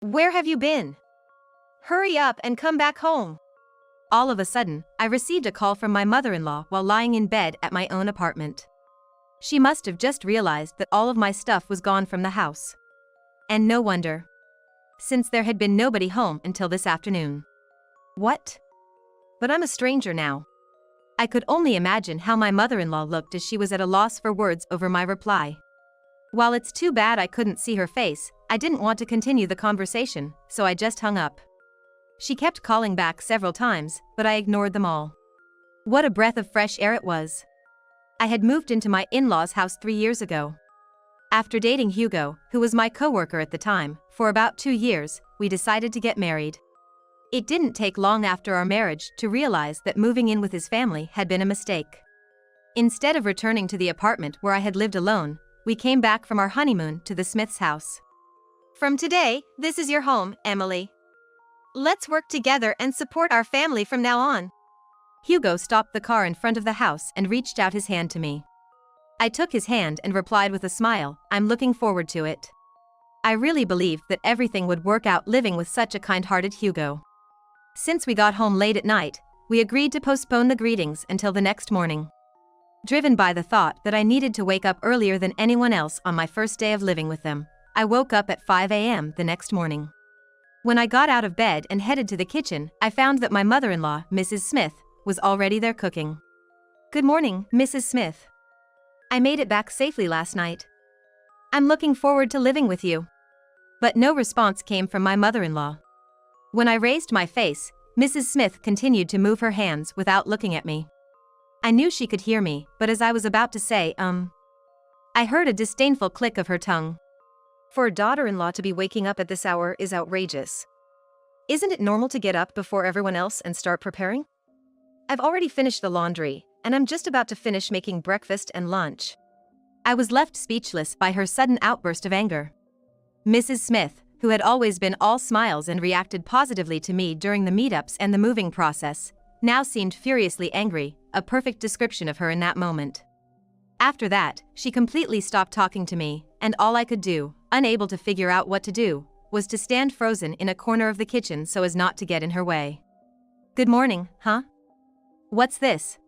Where have you been? Hurry up and come back home. All of a sudden, I received a call from my mother-in-law while lying in bed at my own apartment. She must have just realized that all of my stuff was gone from the house. And no wonder, since there had been nobody home until this afternoon. What? But I'm a stranger now. I could only imagine how my mother-in-law looked as she was at a loss for words over my reply. While it's too bad I couldn't see her face, I didn't want to continue the conversation, so I just hung up. She kept calling back several times, but I ignored them all. What a breath of fresh air it was. I had moved into my in-laws' house 3 years ago. After dating Hugo, who was my coworker at the time, for about 2 years, we decided to get married. It didn't take long after our marriage to realize that moving in with his family had been a mistake. Instead of returning to the apartment where I had lived alone, we came back from our honeymoon to the Smiths' house. From today, this is your home, Emily. Let's work together and support our family from now on. Hugo stopped the car in front of the house and reached out his hand to me. I took his hand and replied with a smile, "I'm looking forward to it." I really believed that everything would work out living with such a kind-hearted Hugo. Since we got home late at night, we agreed to postpone the greetings until the next morning. Driven by the thought that I needed to wake up earlier than anyone else on my first day of living with them, I woke up at 5 a.m. the next morning. When I got out of bed and headed to the kitchen, I found that my mother-in-law, Mrs. Smith, was already there cooking. "Good morning, Mrs. Smith. I made it back safely last night. I'm looking forward to living with you." But no response came from my mother-in-law. When I raised my face, Mrs. Smith continued to move her hands without looking at me. I knew she could hear me, but as I was about to say, I heard a disdainful click of her tongue. "For a daughter-in-law to be waking up at this hour is outrageous. Isn't it normal to get up before everyone else and start preparing? I've already finished the laundry, and I'm just about to finish making breakfast and lunch." I was left speechless by her sudden outburst of anger. Mrs. Smith, who had always been all smiles and reacted positively to me during the meetups and the moving process, now seemed furiously angry, a perfect description of her in that moment. After that, she completely stopped talking to me, and all I could do, unable to figure out what to do, was to stand frozen in a corner of the kitchen so as not to get in her way. "Good morning, huh? What's this?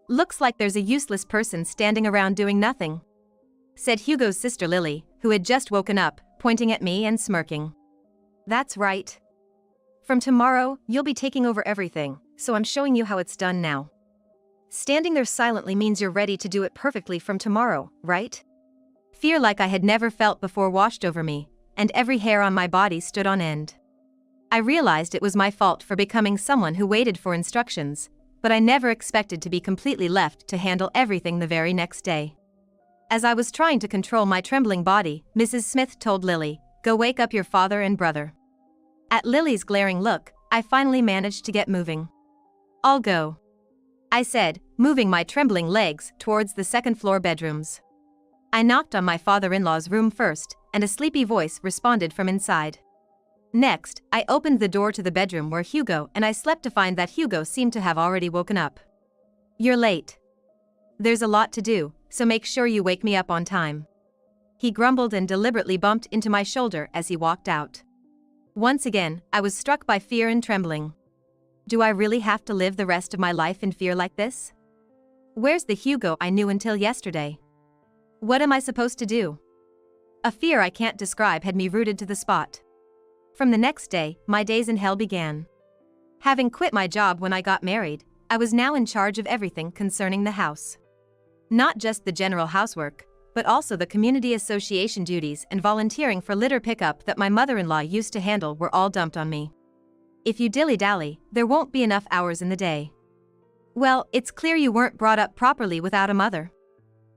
Looks like there's a useless person standing around doing nothing," said Hugo's sister Lily, who had just woken up, pointing at me and smirking. "That's right. From tomorrow, you'll be taking over everything, so I'm showing you how it's done now. Standing there silently means you're ready to do it perfectly from tomorrow, right?" Fear like I had never felt before washed over me, and every hair on my body stood on end. I realized it was my fault for becoming someone who waited for instructions, but I never expected to be completely left to handle everything the very next day. As I was trying to control my trembling body, Mrs. Smith told Lily, "Go wake up your father and brother." At Lily's glaring look, I finally managed to get moving. "I'll go," I said, moving my trembling legs towards the second-floor bedrooms. I knocked on my father-in-law's room first, and a sleepy voice responded from inside. Next, I opened the door to the bedroom where Hugo and I slept to find that Hugo seemed to have already woken up. "You're late. There's a lot to do, so make sure you wake me up on time," he grumbled and deliberately bumped into my shoulder as he walked out. Once again, I was struck by fear and trembling. Do I really have to live the rest of my life in fear like this? Where's the Hugo I knew until yesterday? What am I supposed to do? A fear I can't describe had me rooted to the spot. From the next day, my days in hell began. Having quit my job when I got married, I was now in charge of everything concerning the house. Not just the general housework, but also the community association duties and volunteering for litter pickup that my mother-in-law used to handle were all dumped on me. If you dilly-dally, there won't be enough hours in the day. "Well, it's clear you weren't brought up properly without a mother,"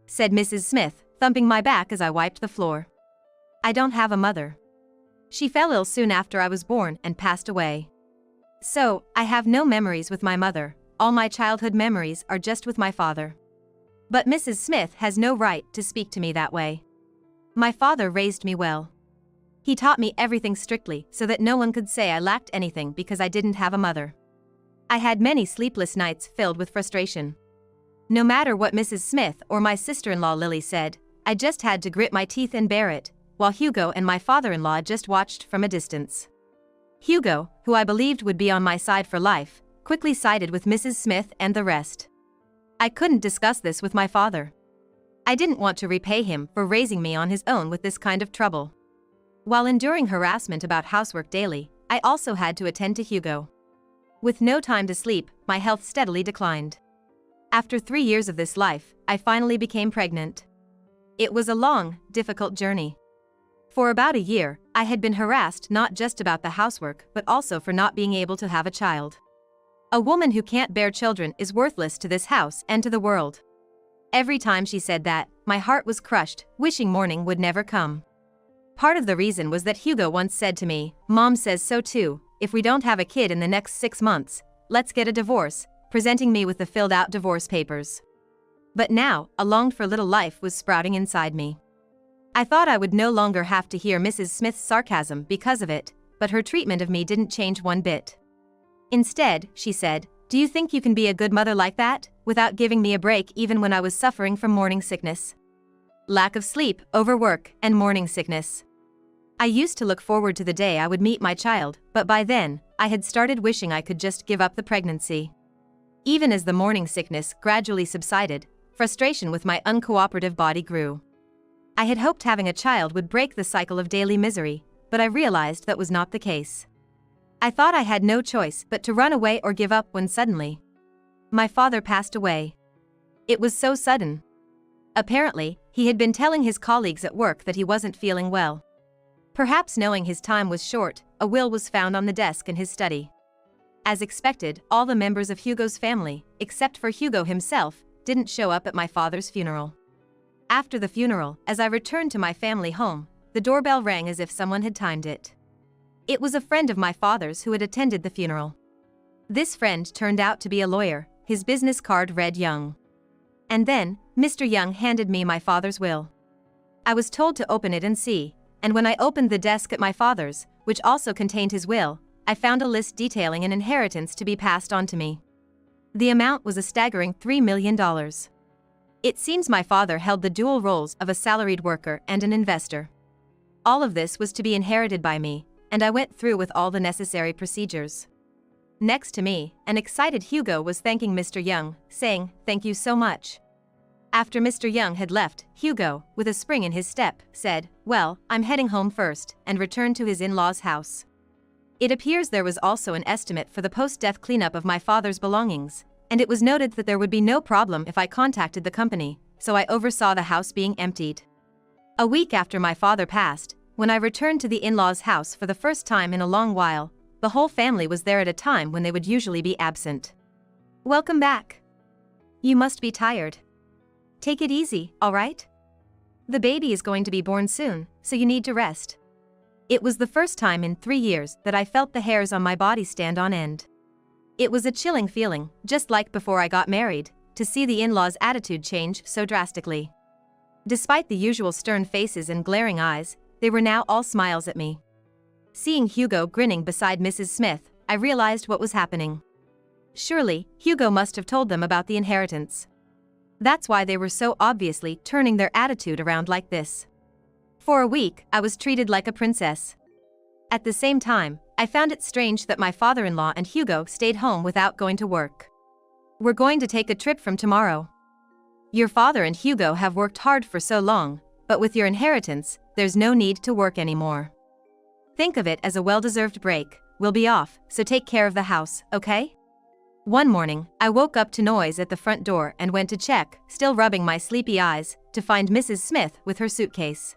said Mrs. Smith, thumping my back as I wiped the floor. "I don't have a mother. She fell ill soon after I was born and passed away. So, I have no memories with my mother, all my childhood memories are just with my father. But Mrs. Smith has no right to speak to me that way. My father raised me well. He taught me everything strictly so that no one could say I lacked anything because I didn't have a mother. I had many sleepless nights filled with frustration. No matter what Mrs. Smith or my sister-in-law Lily said, I just had to grit my teeth and bear it, while Hugo and my father-in-law just watched from a distance. Hugo, who I believed would be on my side for life, quickly sided with Mrs. Smith and the rest. I couldn't discuss this with my father. I didn't want to repay him for raising me on his own with this kind of trouble. While enduring harassment about housework daily, I also had to attend to Hugo. With no time to sleep, my health steadily declined. After 3 years of this life, I finally became pregnant. It was a long, difficult journey. For about a year, I had been harassed not just about the housework but also for not being able to have a child. A woman who can't bear children is worthless to this house and to the world. Every time she said that, my heart was crushed, wishing morning would never come. Part of the reason was that Hugo once said to me, "Mom says so too, if we don't have a kid in the next 6 months, let's get a divorce," presenting me with the filled-out divorce papers. But now, a longed-for little life was sprouting inside me. I thought I would no longer have to hear Mrs. Smith's sarcasm because of it, but her treatment of me didn't change one bit. Instead, she said, "Do you think you can be a good mother like that, without giving me a break even when I was suffering from morning sickness?" Lack of sleep, overwork, and morning sickness. I used to look forward to the day I would meet my child, but by then, I had started wishing I could just give up the pregnancy. Even as the morning sickness gradually subsided, frustration with my uncooperative body grew. I had hoped having a child would break the cycle of daily misery, but I realized that was not the case. I thought I had no choice but to run away or give up when suddenly my father passed away. It was so sudden. Apparently, he had been telling his colleagues at work that he wasn't feeling well. Perhaps knowing his time was short, a will was found on the desk in his study. As expected, all the members of Hugo's family, except for Hugo himself, didn't show up at my father's funeral. After the funeral, as I returned to my family home, the doorbell rang as if someone had timed it. It was a friend of my father's who had attended the funeral. This friend turned out to be a lawyer. His business card read Young. And then, Mr. Young handed me my father's will. I was told to open it and see, and when I opened the desk at my father's, which also contained his will, I found a list detailing an inheritance to be passed on to me. The amount was a staggering $3 million. It seems my father held the dual roles of a salaried worker and an investor. All of this was to be inherited by me, and I went through with all the necessary procedures. Next to me, an excited Hugo was thanking Mr. Young, saying, "Thank you so much." After Mr. Young had left, Hugo, with a spring in his step, said, "Well, I'm heading home first," and returned to his in-laws' house. It appears there was also an estimate for the post-death cleanup of my father's belongings, and it was noted that there would be no problem if I contacted the company, so I oversaw the house being emptied. A week after my father passed, when I returned to the in-laws' house for the first time in a long while, the whole family was there at a time when they would usually be absent. "Welcome back. You must be tired. Take it easy, all right? The baby is going to be born soon, so you need to rest." It was the first time in 3 years that I felt the hairs on my body stand on end. It was a chilling feeling, just like before I got married, to see the in-laws' attitude change so drastically. Despite the usual stern faces and glaring eyes, they were now all smiles at me. Seeing Hugo grinning beside Mrs. Smith, I realized what was happening. Surely, Hugo must have told them about the inheritance. That's why they were so obviously turning their attitude around like this. For a week, I was treated like a princess. At the same time, I found it strange that my father-in-law and Hugo stayed home without going to work. "We're going to take a trip from tomorrow. Your father and Hugo have worked hard for so long, but with your inheritance, there's no need to work anymore. Think of it as a well-deserved break. We'll be off, so take care of the house, okay?" One morning, I woke up to noise at the front door and went to check, still rubbing my sleepy eyes, to find Mrs. Smith with her suitcase.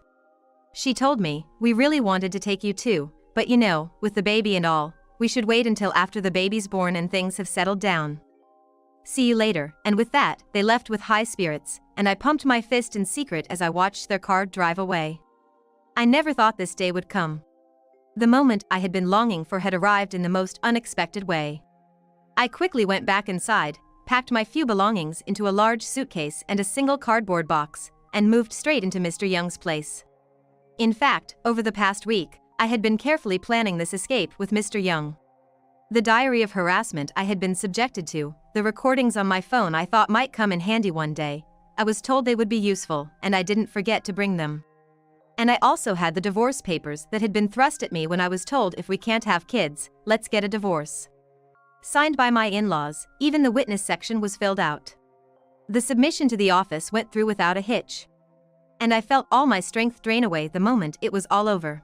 She told me, "We really wanted to take you too, but you know, with the baby and all, we should wait until after the baby's born and things have settled down. See you later," and with that, they left with high spirits, and I pumped my fist in secret as I watched their car drive away. I never thought this day would come. The moment I had been longing for had arrived in the most unexpected way. I quickly went back inside, packed my few belongings into a large suitcase and a single cardboard box, and moved straight into Mr. Young's place. In fact, over the past week, I had been carefully planning this escape with Mr. Young. The diary of harassment I had been subjected to, the recordings on my phone I thought might come in handy one day, I was told they would be useful, and I didn't forget to bring them. And I also had the divorce papers that had been thrust at me when I was told, if we can't have kids, let's get a divorce. Signed by my in-laws, even the witness section was filled out. The submission to the office went through without a hitch. And I felt all my strength drain away the moment it was all over.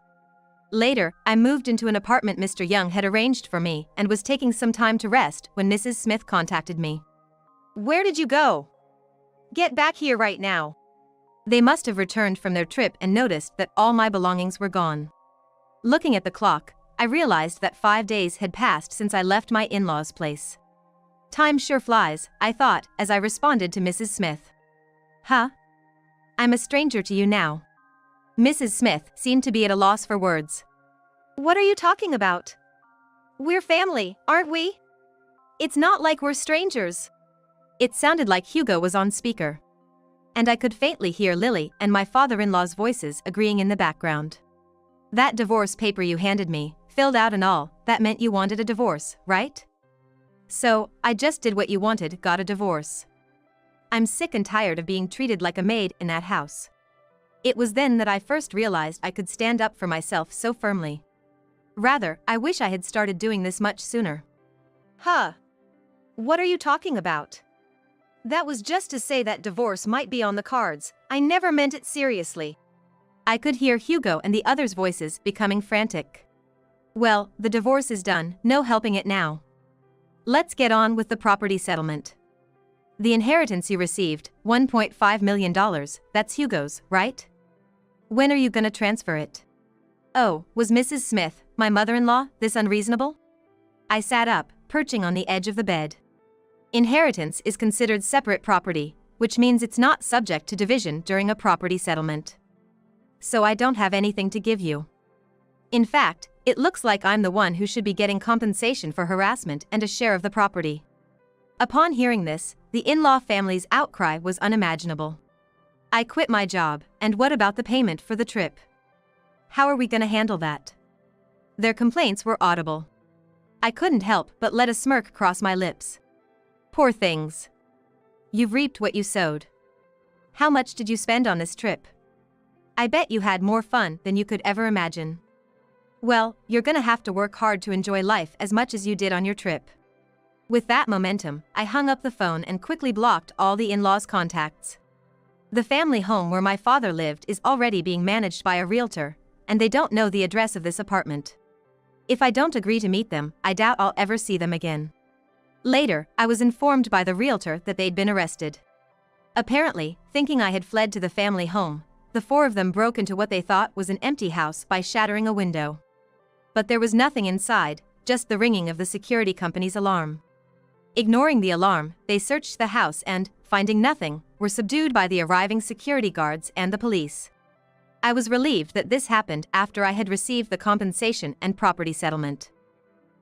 Later, I moved into an apartment Mr. Young had arranged for me and was taking some time to rest when Mrs. Smith contacted me. "Where did you go? Get back here right now." They must have returned from their trip and noticed that all my belongings were gone. Looking at the clock, I realized that 5 days had passed since I left my in-laws' place. Time sure flies, I thought, as I responded to Mrs. Smith. "Huh? I'm a stranger to you now." Mrs. Smith seemed to be at a loss for words. "What are you talking about? We're family, aren't we? It's not like we're strangers." It sounded like Hugo was on speaker. And I could faintly hear Lily and my father-in-law's voices agreeing in the background. "That divorce paper you handed me, filled out and all, that meant you wanted a divorce, right? So, I just did what you wanted, got a divorce. I'm sick and tired of being treated like a maid in that house." It was then that I first realized I could stand up for myself so firmly. Rather, I wish I had started doing this much sooner. "Huh? What are you talking about? That was just to say that divorce might be on the cards. I never meant it seriously." I could hear Hugo and the others' voices becoming frantic. "Well, the divorce is done, no helping it now. Let's get on with the property settlement. The inheritance you received, $1.5 million, that's Hugo's, right? When are you gonna transfer it?" "Oh, was Mrs. Smith, my mother-in-law, this unreasonable?" I sat up, perching on the edge of the bed. Inheritance is considered separate property, which means it's not subject to division during a property settlement. So I don't have anything to give you. In fact, it looks like I'm the one who should be getting compensation for harassment and a share of the property. Upon hearing this, the in-law family's outcry was unimaginable. I quit my job, and what about the payment for the trip? How are we gonna handle that? Their complaints were audible. I couldn't help but let a smirk cross my lips. Poor things. You've reaped what you sowed. How much did you spend on this trip? I bet you had more fun than you could ever imagine. Well, you're gonna have to work hard to enjoy life as much as you did on your trip. With that momentum, I hung up the phone and quickly blocked all the in-laws' contacts. The family home where my father lived is already being managed by a realtor, and they don't know the address of this apartment. If I don't agree to meet them, I doubt I'll ever see them again. Later, I was informed by the realtor that they'd been arrested. Apparently, thinking I had fled to the family home, the four of them broke into what they thought was an empty house by shattering a window. But there was nothing inside, just the ringing of the security company's alarm. Ignoring the alarm, they searched the house and, finding nothing, were subdued by the arriving security guards and the police. I was relieved that this happened after I had received the compensation and property settlement.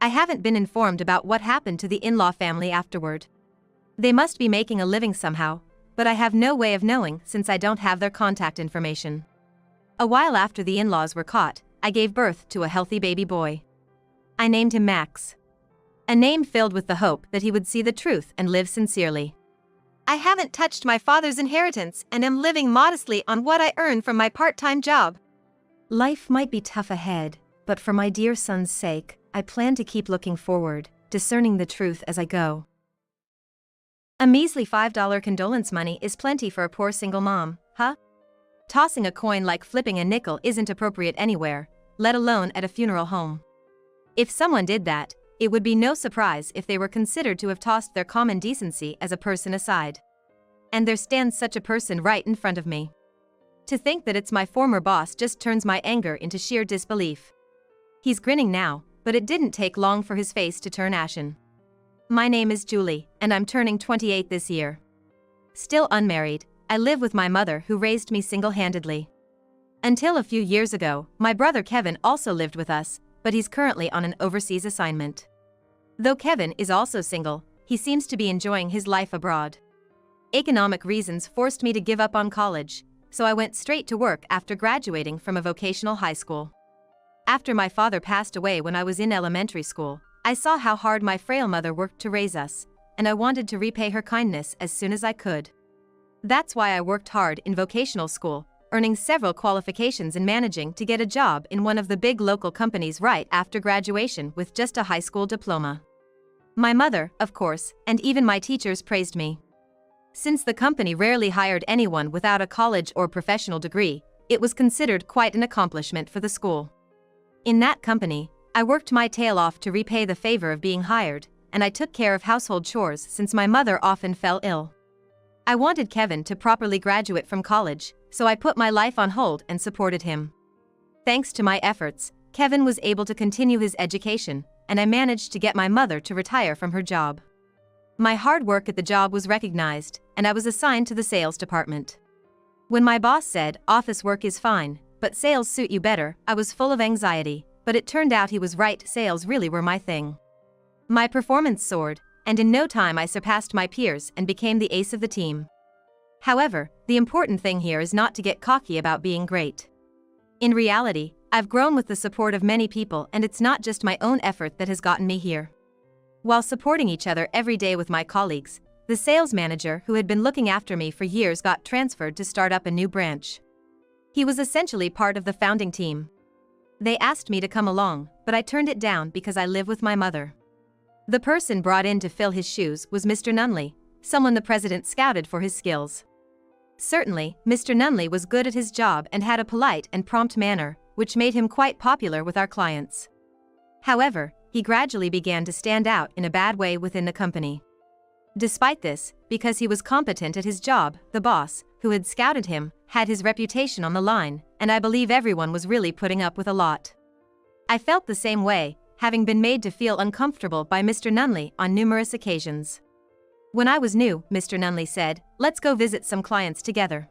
I haven't been informed about what happened to the in-law family afterward. They must be making a living somehow, but I have no way of knowing since I don't have their contact information. A while after the in-laws were caught, I gave birth to a healthy baby boy. I named him Max. A name filled with the hope that he would see the truth and live sincerely. I haven't touched my father's inheritance and am living modestly on what I earn from my part-time job. Life might be tough ahead, but for my dear son's sake, I plan to keep looking forward, discerning the truth as I go. A measly $5 condolence money is plenty for a poor single mom, huh? Tossing a coin like flipping a nickel isn't appropriate anywhere, let alone at a funeral home. If someone did that, it would be no surprise if they were considered to have tossed their common decency as a person aside. And there stands such a person right in front of me. To think that it's my former boss just turns my anger into sheer disbelief. He's grinning now, but it didn't take long for his face to turn ashen. My name is Julie, and I'm turning 28 this year. Still unmarried, I live with my mother who raised me single-handedly. Until a few years ago, my brother Kevin also lived with us, but he's currently on an overseas assignment. Though Kevin is also single, he seems to be enjoying his life abroad. Economic reasons forced me to give up on college, so I went straight to work after graduating from a vocational high school. After my father passed away when I was in elementary school, I saw how hard my frail mother worked to raise us, and I wanted to repay her kindness as soon as I could. That's why I worked hard in vocational school, earning several qualifications and managing to get a job in one of the big local companies right after graduation with just a high school diploma. My mother, of course, and even my teachers praised me. Since the company rarely hired anyone without a college or professional degree, it was considered quite an accomplishment for the school. In that company, I worked my tail off to repay the favor of being hired, and I took care of household chores since my mother often fell ill. I wanted Kevin to properly graduate from college, so I put my life on hold and supported him. Thanks to my efforts, Kevin was able to continue his education, and I managed to get my mother to retire from her job. My hard work at the job was recognized, and I was assigned to the sales department. When my boss said, "Office work is fine, but sales suit you better," I was full of anxiety, but it turned out he was right, sales really were my thing. My performance soared, and in no time I surpassed my peers and became the ace of the team. However, the important thing here is not to get cocky about being great. In reality, I've grown with the support of many people, and it's not just my own effort that has gotten me here. While supporting each other every day with my colleagues, the sales manager who had been looking after me for years got transferred to start up a new branch. He was essentially part of the founding team. They asked me to come along, but I turned it down because I live with my mother. The person brought in to fill his shoes was Mr. Nunley, someone the president scouted for his skills. Certainly, Mr. Nunley was good at his job and had a polite and prompt manner, which made him quite popular with our clients. However, he gradually began to stand out in a bad way within the company. Despite this, because he was competent at his job, the boss, who had scouted him, had his reputation on the line, and I believe everyone was really putting up with a lot. I felt the same way, having been made to feel uncomfortable by Mr. Nunley on numerous occasions. When I was new, Mr. Nunley said, "Let's go visit some clients together."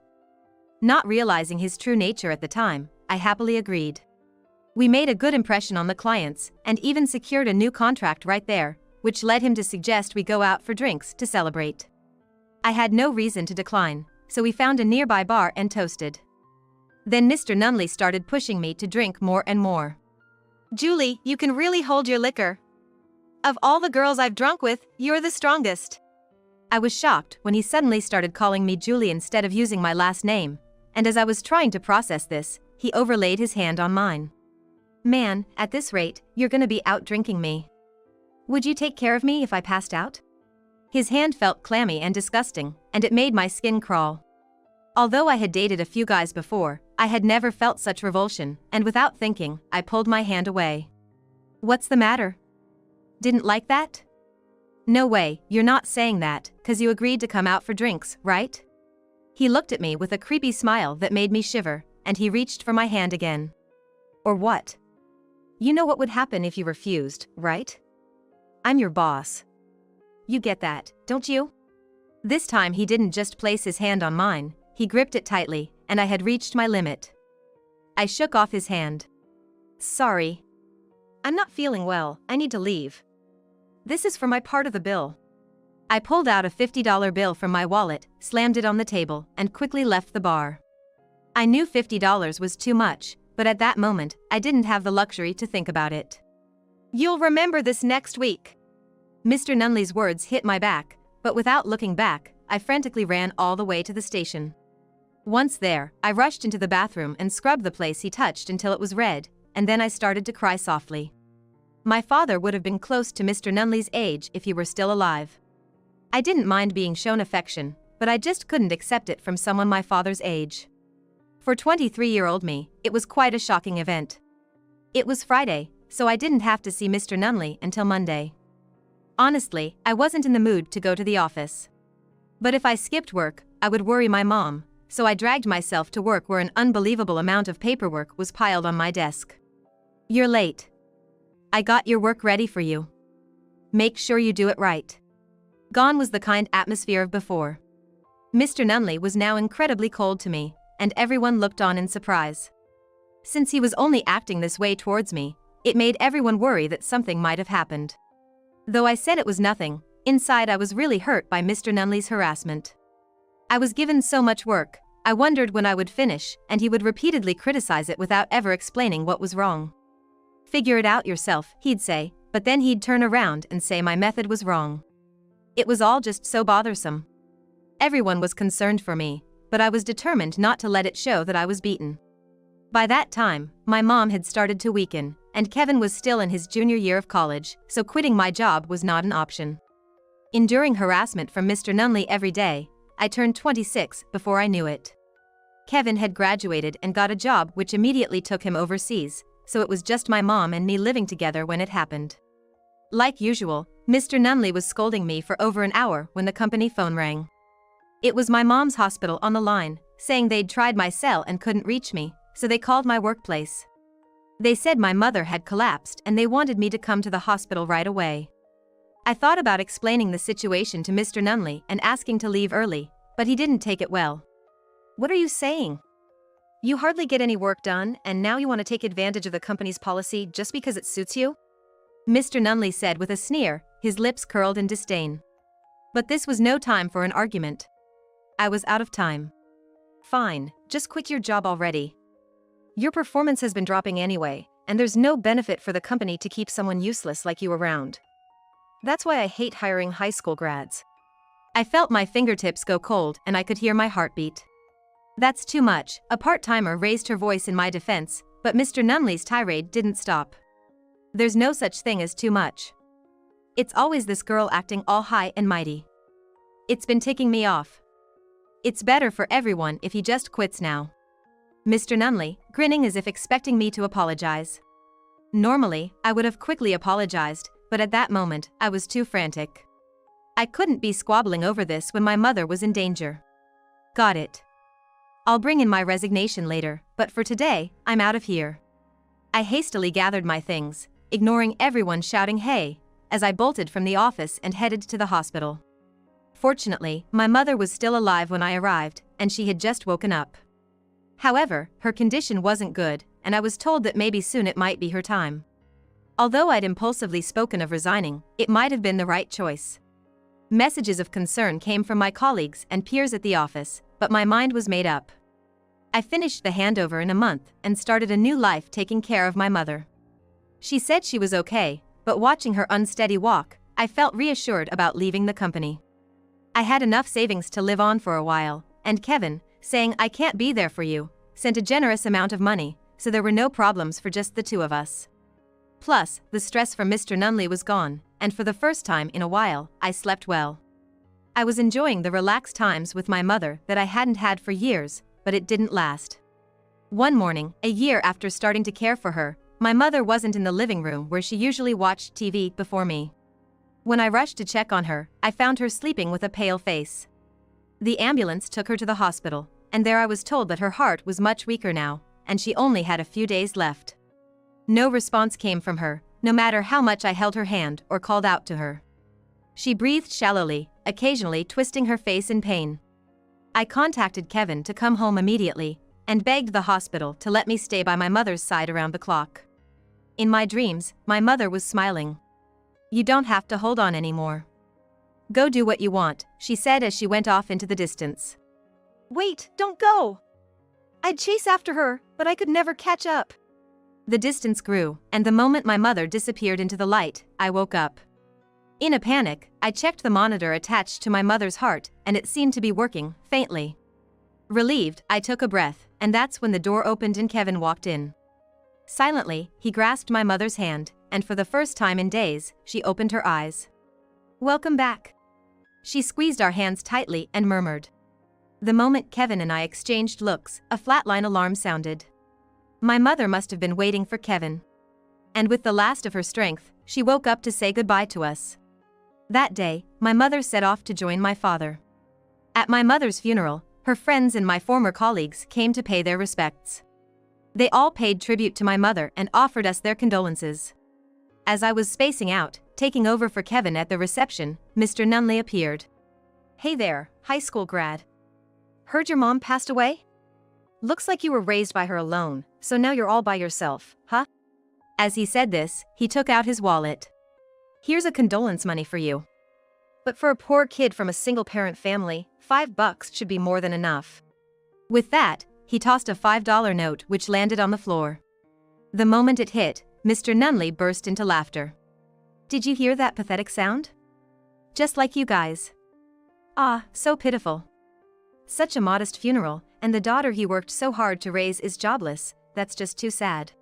Not realizing his true nature at the time, I happily agreed. We made a good impression on the clients, and even secured a new contract right there, which led him to suggest we go out for drinks to celebrate. I had no reason to decline, so we found a nearby bar and toasted. Then Mr. Nunley started pushing me to drink more and more. "Julie, you can really hold your liquor. Of all the girls I've drunk with, you're the strongest." I was shocked when he suddenly started calling me Julie instead of using my last name, and as I was trying to process this, he overlaid his hand on mine. "Man, at this rate, you're gonna be out drinking me. Would you take care of me if I passed out?" His hand felt clammy and disgusting, and it made my skin crawl. Although I had dated a few guys before, I had never felt such revulsion, and without thinking, I pulled my hand away. "What's the matter? Didn't like that?" "No way, you're not saying that, 'cause you agreed to come out for drinks, right?" He looked at me with a creepy smile that made me shiver, and he reached for my hand again. "Or what? You know what would happen if you refused, right? I'm your boss. You get that, don't you?" This time he didn't just place his hand on mine, he gripped it tightly, and I had reached my limit. I shook off his hand. "Sorry. I'm not feeling well, I need to leave. This is for my part of the bill." I pulled out a $50 bill from my wallet, slammed it on the table, and quickly left the bar. I knew $50 was too much, but at that moment, I didn't have the luxury to think about it. "You'll remember this next week." Mr. Nunley's words hit my back, but without looking back, I frantically ran all the way to the station. Once there, I rushed into the bathroom and scrubbed the place he touched until it was red, and then I started to cry softly. My father would have been close to Mr. Nunley's age if he were still alive. I didn't mind being shown affection, but I just couldn't accept it from someone my father's age. For 23-year-old me, it was quite a shocking event. It was Friday, so I didn't have to see Mr. Nunley until Monday. Honestly, I wasn't in the mood to go to the office. But if I skipped work, I would worry my mom, so I dragged myself to work where an unbelievable amount of paperwork was piled on my desk. "You're late. I got your work ready for you. Make sure you do it right." Gone was the kind atmosphere of before. Mr. Nunley was now incredibly cold to me, and everyone looked on in surprise. Since he was only acting this way towards me, it made everyone worry that something might have happened. Though I said it was nothing, inside I was really hurt by Mr. Nunley's harassment. I was given so much work, I wondered when I would finish, and he would repeatedly criticize it without ever explaining what was wrong. "Figure it out yourself," he'd say, but then he'd turn around and say my method was wrong. It was all just so bothersome. Everyone was concerned for me, but I was determined not to let it show that I was beaten. By that time, my mom had started to weaken, and Kevin was still in his junior year of college, so quitting my job was not an option. Enduring harassment from Mr. Nunley every day, I turned 26 before I knew it. Kevin had graduated and got a job which immediately took him overseas, so it was just my mom and me living together when it happened. Like usual, Mr. Nunley was scolding me for over an hour when the company phone rang. It was my mom's hospital on the line, saying they'd tried my cell and couldn't reach me, so they called my workplace. They said my mother had collapsed and they wanted me to come to the hospital right away. I thought about explaining the situation to Mr. Nunley and asking to leave early, but he didn't take it well. "What are you saying? You hardly get any work done, and now you want to take advantage of the company's policy just because it suits you?" Mr. Nunley said with a sneer, his lips curled in disdain. But this was no time for an argument. I was out of time. "Fine, just quit your job already. Your performance has been dropping anyway, and there's no benefit for the company to keep someone useless like you around. That's why I hate hiring high school grads." I felt my fingertips go cold and I could hear my heartbeat. "That's too much," a part-timer raised her voice in my defense, but Mr. Nunley's tirade didn't stop. "There's no such thing as too much. It's always this girl acting all high and mighty. It's been ticking me off. It's better for everyone if he just quits now." Mr. Nunley, grinning as if expecting me to apologize. Normally, I would have quickly apologized, but at that moment, I was too frantic. I couldn't be squabbling over this when my mother was in danger. "Got it. I'll bring in my resignation later, but for today, I'm out of here." I hastily gathered my things, ignoring everyone shouting "hey," as I bolted from the office and headed to the hospital. Fortunately, my mother was still alive when I arrived, and she had just woken up. However, her condition wasn't good, and I was told that maybe soon it might be her time. Although I'd impulsively spoken of resigning, it might have been the right choice. Messages of concern came from my colleagues and peers at the office, but my mind was made up. I finished the handover in a month and started a new life taking care of my mother. She said she was okay, but watching her unsteady walk, I felt reassured about leaving the company. I had enough savings to live on for a while, and Kevin, saying "I can't be there for you," sent a generous amount of money, so there were no problems for just the two of us. Plus, the stress from Mr. Nunley was gone, and for the first time in a while, I slept well. I was enjoying the relaxed times with my mother that I hadn't had for years, but it didn't last. One morning, a year after starting to care for her, my mother wasn't in the living room where she usually watched TV before me. When I rushed to check on her, I found her sleeping with a pale face. The ambulance took her to the hospital, and there I was told that her heart was much weaker now, and she only had a few days left. No response came from her, no matter how much I held her hand or called out to her. She breathed shallowly, occasionally twisting her face in pain. I contacted Kevin to come home immediately, and begged the hospital to let me stay by my mother's side around the clock. In my dreams, my mother was smiling. "You don't have to hold on anymore. Go do what you want," she said as she went off into the distance. "Wait, don't go!" I'd chase after her, but I could never catch up. The distance grew, and the moment my mother disappeared into the light, I woke up. In a panic, I checked the monitor attached to my mother's heart, and it seemed to be working, faintly. Relieved, I took a breath, and that's when the door opened and Kevin walked in. Silently, he grasped my mother's hand, and for the first time in days, she opened her eyes. "Welcome back." She squeezed our hands tightly and murmured. The moment Kevin and I exchanged looks, a flatline alarm sounded. My mother must have been waiting for Kevin. And with the last of her strength, she woke up to say goodbye to us. That day, my mother set off to join my father. At my mother's funeral, her friends and my former colleagues came to pay their respects. They all paid tribute to my mother and offered us their condolences. As I was spacing out, taking over for Kevin at the reception, Mr. Nunley appeared. "Hey there, high school grad. Heard your mom passed away? Looks like you were raised by her alone, so now you're all by yourself, huh?" As he said this, he took out his wallet. "Here's a condolence money for you. But for a poor kid from a single-parent family, $5 should be more than enough." With that, he tossed a $5 note which landed on the floor. The moment it hit, Mr. Nunley burst into laughter. "Did you hear that pathetic sound? Just like you guys. Ah, so pitiful. Such a modest funeral, and the daughter he worked so hard to raise is jobless. That's just too sad.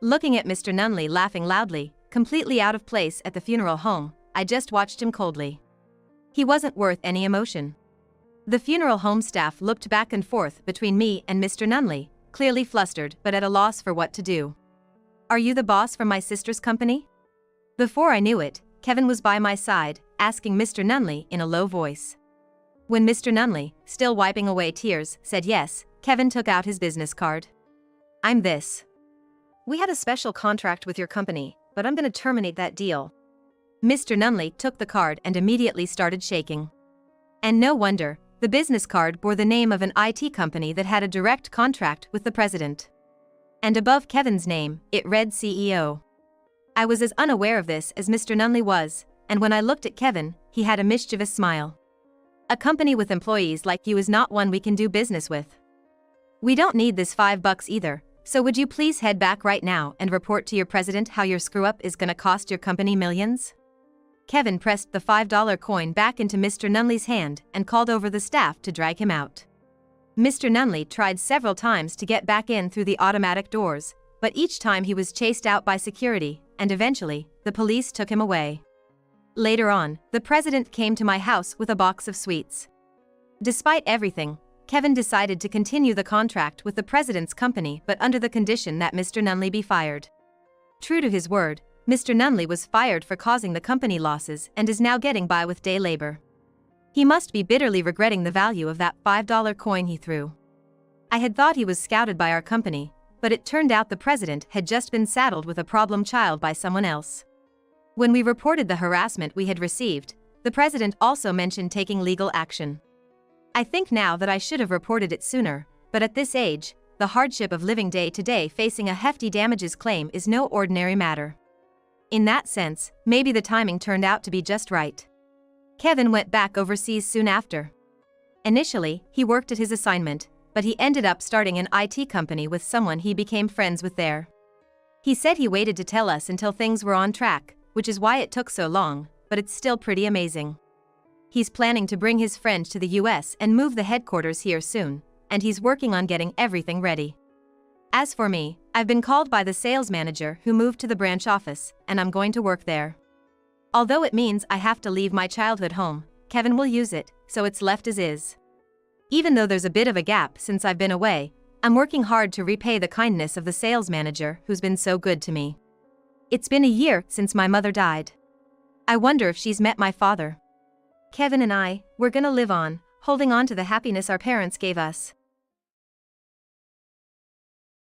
Looking at Mr. Nunley laughing loudly, completely out of place at the funeral home, I just watched him coldly. He wasn't worth any emotion. The funeral home staff looked back and forth between me and Mr. Nunley, clearly flustered but at a loss for what to do. "Are you the boss from my sister's company?" Before I knew it, Kevin was by my side, asking Mr. Nunley in a low voice. When Mr. Nunley, still wiping away tears, said yes, Kevin took out his business card. "I'm this. We had a special contract with your company, but I'm gonna terminate that deal." Mr. Nunley took the card and immediately started shaking. And no wonder, the business card bore the name of an IT company that had a direct contract with the president. And above Kevin's name, it read CEO. I was as unaware of this as Mr. Nunley was, and when I looked at Kevin, he had a mischievous smile. "A company with employees like you is not one we can do business with. We don't need this $5 either, so would you please head back right now and report to your president how your screw-up is gonna cost your company millions?" Kevin pressed the $5 coin back into Mr. Nunley's hand and called over the staff to drag him out. Mr. Nunley tried several times to get back in through the automatic doors, but each time he was chased out by security, and eventually, the police took him away. Later on, the president came to my house with a box of sweets. Despite everything, Kevin decided to continue the contract with the president's company but under the condition that Mr. Nunley be fired. True to his word, Mr. Nunley was fired for causing the company losses and is now getting by with day labor. He must be bitterly regretting the value of that $5 coin he threw. I had thought he was scouted by our company, but it turned out the president had just been saddled with a problem child by someone else. When we reported the harassment we had received, the president also mentioned taking legal action. I think now that I should have reported it sooner, but at this age, the hardship of living day to day facing a hefty damages claim is no ordinary matter. In that sense, maybe the timing turned out to be just right. Kevin went back overseas soon after. Initially, he worked at his assignment, but he ended up starting an IT company with someone he became friends with there. He said he waited to tell us until things were on track, which is why it took so long, but it's still pretty amazing. He's planning to bring his friend to the US and move the headquarters here soon, and he's working on getting everything ready. As for me, I've been called by the sales manager who moved to the branch office, and I'm going to work there. Although it means I have to leave my childhood home, Kevin will use it, so it's left as is. Even though there's a bit of a gap since I've been away, I'm working hard to repay the kindness of the sales manager who's been so good to me. It's been a year since my mother died. I wonder if she's met my father. Kevin and I, we're gonna live on, holding on to the happiness our parents gave us.